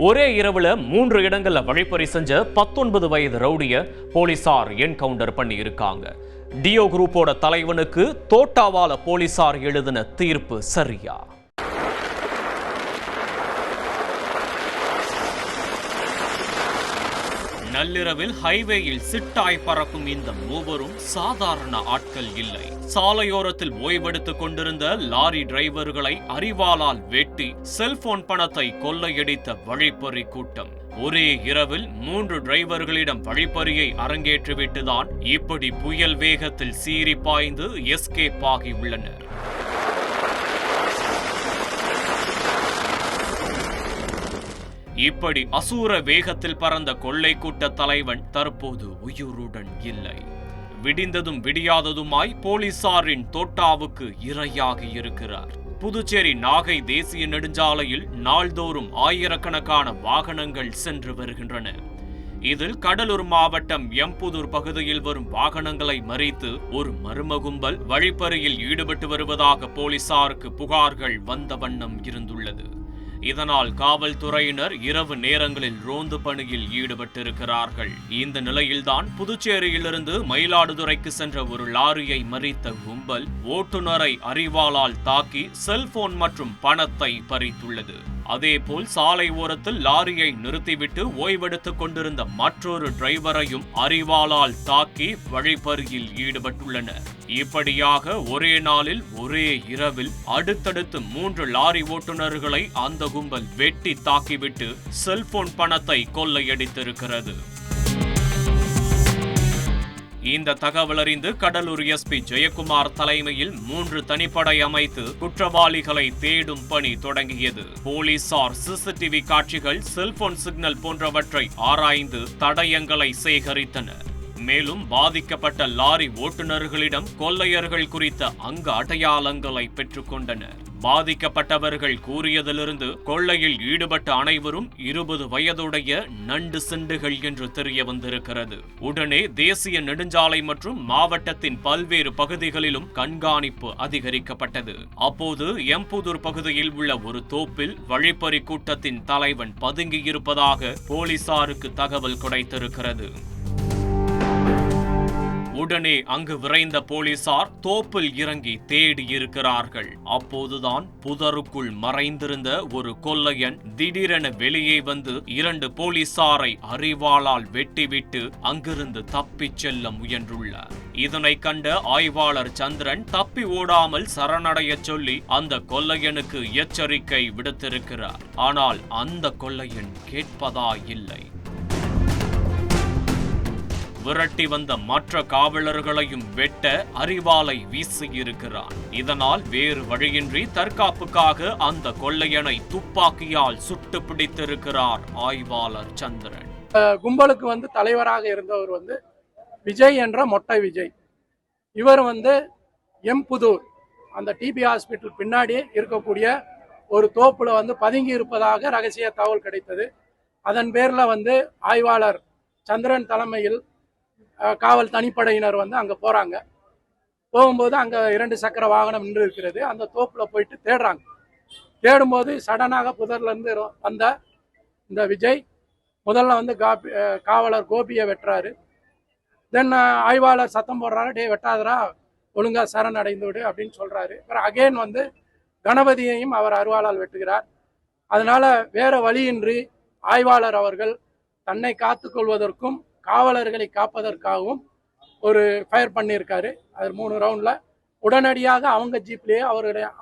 ஒரே இரவுல 3 இடங்கள்ல வழிப்பறி செஞ்ச 19 வயது ரவுடிய போலீசார் என்கவுண்டர் பண்ணி இருக்காங்க. டியோ குரூப்போட தலைவனுக்கு தோட்டாவால போலீசார் எழுதின தீர்ப்பு சரியா? நள்ளிரவில் ஹைவேயில் சிட்டாய் பறக்கும் இந்த மூவரும் சாதாரண ஆட்கள் இல்லை. சாலையோரத்தில் ஓய்வெடுத்துக் கொண்டிருந்த லாரி டிரைவர்களை அரிவாளால் வெட்டி செல்போன் பணத்தை கொள்ளையடித்த வழிப்பறி கூட்டம். ஒரே இரவில் 3 டிரைவர்களிடம் வழிப்பறியை அரங்கேற்றிவிட்டுதான் இப்படி புயல் வேகத்தில் சீறி பாய்ந்து எஸ்கேப் ஆகியுள்ளனர். இப்படி அசூர வேகத்தில் பறந்த கொள்ளை கூட்ட தலைவன் தற்போது உயிருடன் இல்லை. விடிந்ததும் விடியாததுமாய் போலீசாரின் தோட்டாவுக்கு இரையாகி இருக்கிறார். புதுச்சேரி நாகை தேசிய நெடுஞ்சாலையில் நாள்தோறும் ஆயிரக்கணக்கான வாகனங்கள் சென்று வருகின்றன. இதில் கடலூர் மாவட்டம் எம்புதூர் பகுதியில் வரும் வாகனங்களை மறித்து ஒரு மர்ம கும்பல் வழிப்பறியில் ஈடுபட்டு வருவதாக போலீசாருக்கு புகார்கள் வந்த வண்ணம் இருந்துள்ளது. இதனால் காவல்துறையினர் இரவு நேரங்களில் ரோந்து பணியில் ஈடுபட்டிருக்கிறார்கள். இந்த நிலையில்தான் புதுச்சேரியிலிருந்து மயிலாடுதுறைக்கு சென்ற ஒரு லாரியை மறித்த கும்பல் ஓட்டுநரை அரிவாளால் தாக்கி செல்போன் மற்றும் பணத்தை பறித்துள்ளது. அதேபோல் சாலை ஓரத்தில் லாரியை நிறுத்திவிட்டு ஓய்வெடுத்துக் கொண்டிருந்த மற்றொரு டிரைவரையும் அரிவாளால் தாக்கி வழிப்பறியில் ஈடுபட்டுள்ளனர். இப்படியாக ஒரே நாளில் ஒரே இரவில் அடுத்தடுத்து 3 லாரி ஓட்டுநர்களை அந்த கும்பல் வெட்டி தாக்கிவிட்டு செல்போன் பணத்தை கொள்ளையடித்திருக்கிறது. இந்த தகவல் அறிந்து கடலூர் எஸ்பி ஜெயக்குமார் தலைமையில் 3 தனிப்படை அமைத்து குற்றவாளிகளை தேடும் பணி தொடங்கியது. போலீசார் சிசிடிவி காட்சிகள், செல்போன் சிக்னல் போன்றவற்றை ஆராய்ந்து தடயங்களை சேகரித்தனர். மேலும் பாதிக்கப்பட்ட லாரி ஓட்டுநர்களிடம் கொள்ளையர்கள் குறித்த அங்க அடையாளங்களை பெற்றுக்கொண்டனர். பாதிக்கப்பட்டவர்கள் கூறியதிலிருந்து கொள்ளையில் ஈடுபட்ட அனைவரும் 20 வயதுடைய நண்டு சிண்டுகள் என்று தெரிய வந்திருக்கிறது. உடனே தேசிய நெடுஞ்சாலை மற்றும் மாவட்டத்தின் பல்வேறு பகுதிகளிலும் கண்காணிப்பு அதிகரிக்கப்பட்டது. அப்போது எம்புதூர் பகுதியில் உள்ள ஒரு தோப்பில் வழிப்பறி கூட்டத்தின் தலைவன் பதுங்கியிருப்பதாக போலீசாருக்கு தகவல் கிடைத்திருக்கிறது. உடனே அங்கு விரைந்த போலீசார் தோப்பில் இறங்கி தேடி இருக்கிறார்கள். அப்போதுதான் புதருக்குள் மறைந்திருந்த ஒரு கொள்ளையன் திடீரென வெளியே வந்து 2 போலீசாரை அரிவாளால் வெட்டிவிட்டு அங்கிருந்து தப்பிச் செல்ல முயன்றுள்ளார். இதனை கண்ட ஆய்வாளர் சந்திரன் தப்பி ஓடாமல் சரணடைய சொல்லி அந்த கொள்ளையனுக்கு எச்சரிக்கை விடுத்திருக்கிறார். ஆனால் அந்த கொள்ளையன் கேட்பதா இல்லை. விரட்டி வந்த மற்ற காவலர்களையும் வெட்ட அரிவாளை வீசியிருக்கிறார். இதனால் வேறு வழியின்றி தற்காப்புக்காக அந்த கொள்ளையனை துப்பாக்கியால் சுட்டு பிடித்திருக்கிறார் ஆய்வாளர் சந்திரன். கும்பலுக்கு தலைவராக இருந்தவர் விஜய் என்ற மொட்டை விஜய். இவர் எம்புதூர் அந்த டிபி ஹாஸ்பிட்டல் பின்னாடி இருக்கக்கூடிய ஒரு தோப்புல பதுங்கி இருப்பதாக ரகசிய தகவல் கிடைத்தது. அதன் பேர்ல ஆய்வாளர் சந்திரன் தலைமையில் காவல் தனிப்படையினர் அங்க போறாங்க. போகும்போது அங்க 2 சக்கர வாகனம் நின்று இருக்கிறது. அந்த தோப்புல போயிட்டு தேடுறாங்க. தேடும்போது சடனாக புதர்ல இருந்து வந்த இந்த விஜய் முதல்ல காவலர் கோபியை வெட்டுறாரு. தென் ஆய்வாளர் சத்தம் போடுறாரு, டே வெட்டாதரா, ஒழுங்கா சரண் அடைந்து விடு அப்படின்னு சொல்றாரு. அப்புறம் அகைன் கணபதியையும் அவர் அருவாளால் வெட்டுகிறார். அதனால வேற வழியின்றி ஆய்வாளர் அவர்கள் தன்னை காத்துக்கொள்வதற்கும் காவலர்களை காப்பதற்காகவும் ஒரு ஃபயர் பண்ணியிருக்காரு. அது 3 ரவுண்ட்ல உடனடியாக அவங்க ஜீப்லேயே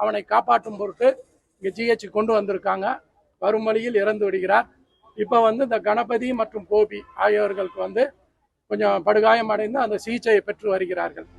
அவனை காப்பாற்றும் பொருட்டு இங்கே ஜிஹெச் கொண்டு வந்திருக்காங்க. வரும் வழியில் இறந்து விடுகிறார். இப்போ இந்த கணபதி மற்றும் கோபி ஆகியோர்களுக்கு கொஞ்சம் படுகாயம் அடைந்து அந்த சிகிச்சையை பெற்று வருகிறார்கள்.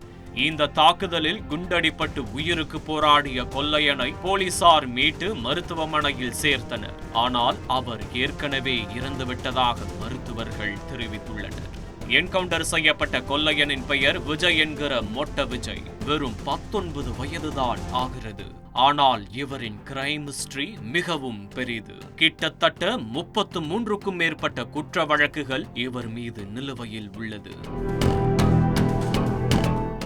இந்த தாக்குதலில் குண்டடிப்பட்டு உயிருக்கு போராடிய கொள்ளையனை போலீசார் மீட்டு மருத்துவமனையில் சேர்த்தனர். ஆனால் அவர் ஏற்கனவே இறந்துவிட்டதாக மருத்துவர்கள் தெரிவித்துள்ளனர். என்கவுண்டர் செய்யப்பட்ட கொள்ளையனின் பெயர் விஜய் என்கிற மொட்ட விஜய். வெறும் 19 வயதுதான் ஆகிறது. ஆனால் இவரின் கிரைம் ஹிஸ்டரி மிகவும் பெரிது. கிட்டத்தட்ட 33க்கும் மேற்பட்ட குற்ற வழக்குகள் இவர் மீது நிலுவையில் உள்ளது.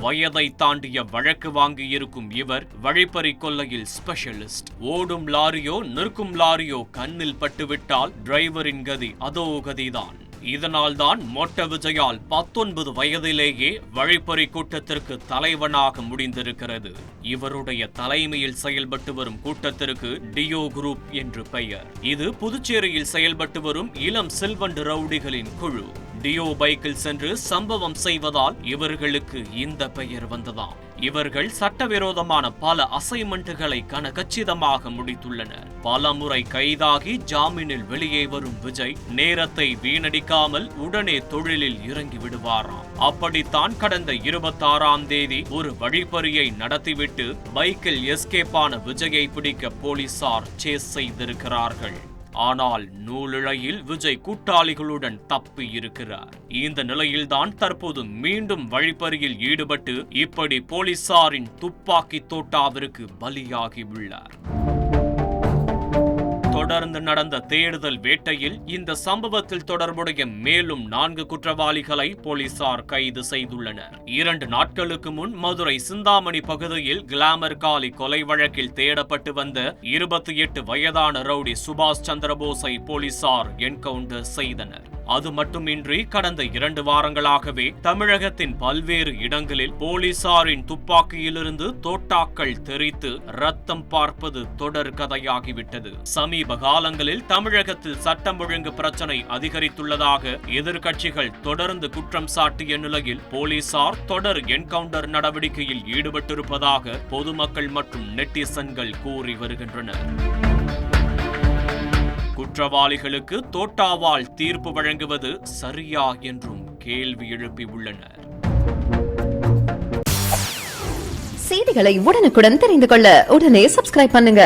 வயதை தாண்டிய வழக்கு வாங்கியிருக்கும் இவர் வழிப்பறி கொள்ளையில் ஸ்பெஷலிஸ்ட். ஓடும் லாரியோ நிற்கும் லாரியோ கண்ணில் பட்டுவிட்டால் டிரைவரின் கதி அதோ கதிதான். இதனால்தான் மொட்ட விஜயால் 19 வயதிலேயே வழிப்பறி கூட்டத்திற்கு தலைவனாக முடிந்திருக்கிறது. இவருடைய தலைமையில் செயல்பட்டு வரும் கூட்டத்திற்கு டியோ குரூப் என்று பெயர். இது புதுச்சேரியில் செயல்பட்டு வரும் இளம் செல்வண்டு ரவுடிகளின் குழு. டியோ பைக்கில் சென்று சம்பவம் செய்வதால் இவர்களுக்கு இந்த பெயர் வந்ததாம். இவர்கள் சட்டவிரோதமான பல அசைன்மெண்ட்டுகளை கச்சிதமாக முடித்துள்ளனர். பல முறை கைதாகி ஜாமீனில் வெளியே வரும் விஜய் நேரத்தை வீணடிக்காமல் உடனே தொழிலில் இறங்கி விடுவாராம். அப்படித்தான் கடந்த 26ஆம் தேதி ஒரு வழிப்பறியை நடத்திவிட்டு பைக்கில் எஸ்கேப்பான விஜயை பிடிக்க போலீசார் சேஸ் செய்திருக்கிறார்கள். ஆனால் நூலிழையில் விஜய் கூட்டாளிகளுடன் தப்பி இருக்கிறார். இந்த நிலையில்தான் தற்போது மீண்டும் வழிப்பறியில் ஈடுபட்டு இப்படி போலீசாரின் துப்பாக்கி தோட்டாவிற்கு பலியாகியுள்ளார். தொடர்ந்து நடந்த தேடுதல் வேட்டையில் இந்த சம்பவத்தில் தொடர்புடைய மேலும் 4 குற்றவாளிகளை போலீசார் கைது செய்துள்ளனர். 2 நாட்களுக்கு முன் மதுரை சிந்தாமணி பகுதியில் கிளாமர் காலி கொலை வழக்கில் தேடப்பட்டு வந்த 28 வயதான ரவுடி சுபாஷ் சந்திரபோஸை போலீசார் என்கவுண்டர் செய்தனர். அது மட்டுமின்றி கடந்த 2 வாரங்களாகவே தமிழகத்தின் பல்வேறு இடங்களில் போலீசாரின் துப்பாக்கியிலிருந்து தோட்டாக்கள் தெரித்து ரத்தம் பார்ப்பது தொடர் கதையாகிவிட்டது. சமீப காலங்களில் தமிழகத்தில் சட்டம் ஒழுங்கு பிரச்சனை அதிகரித்துள்ளதாக எதிர்க்கட்சிகள் தொடர்ந்து குற்றம் சாட்டிய நிலையில் போலீசார் தொடர் என்கவுண்டர் நடவடிக்கையில் ஈடுபட்டிருப்பதாக பொதுமக்கள் மற்றும் நெட்டிசன்கள் கூறி வருகின்றனர். குற்றவாளிகளுக்கு தோட்டாவால் தீர்ப்பு வழங்குவது சரியா என்றும் கேள்வி எழுப்பியுள்ளனர். செய்திகளை உடனுக்குடன் தெரிந்து கொள்ள உடனே சப்ஸ்கிரைப் பண்ணுங்க.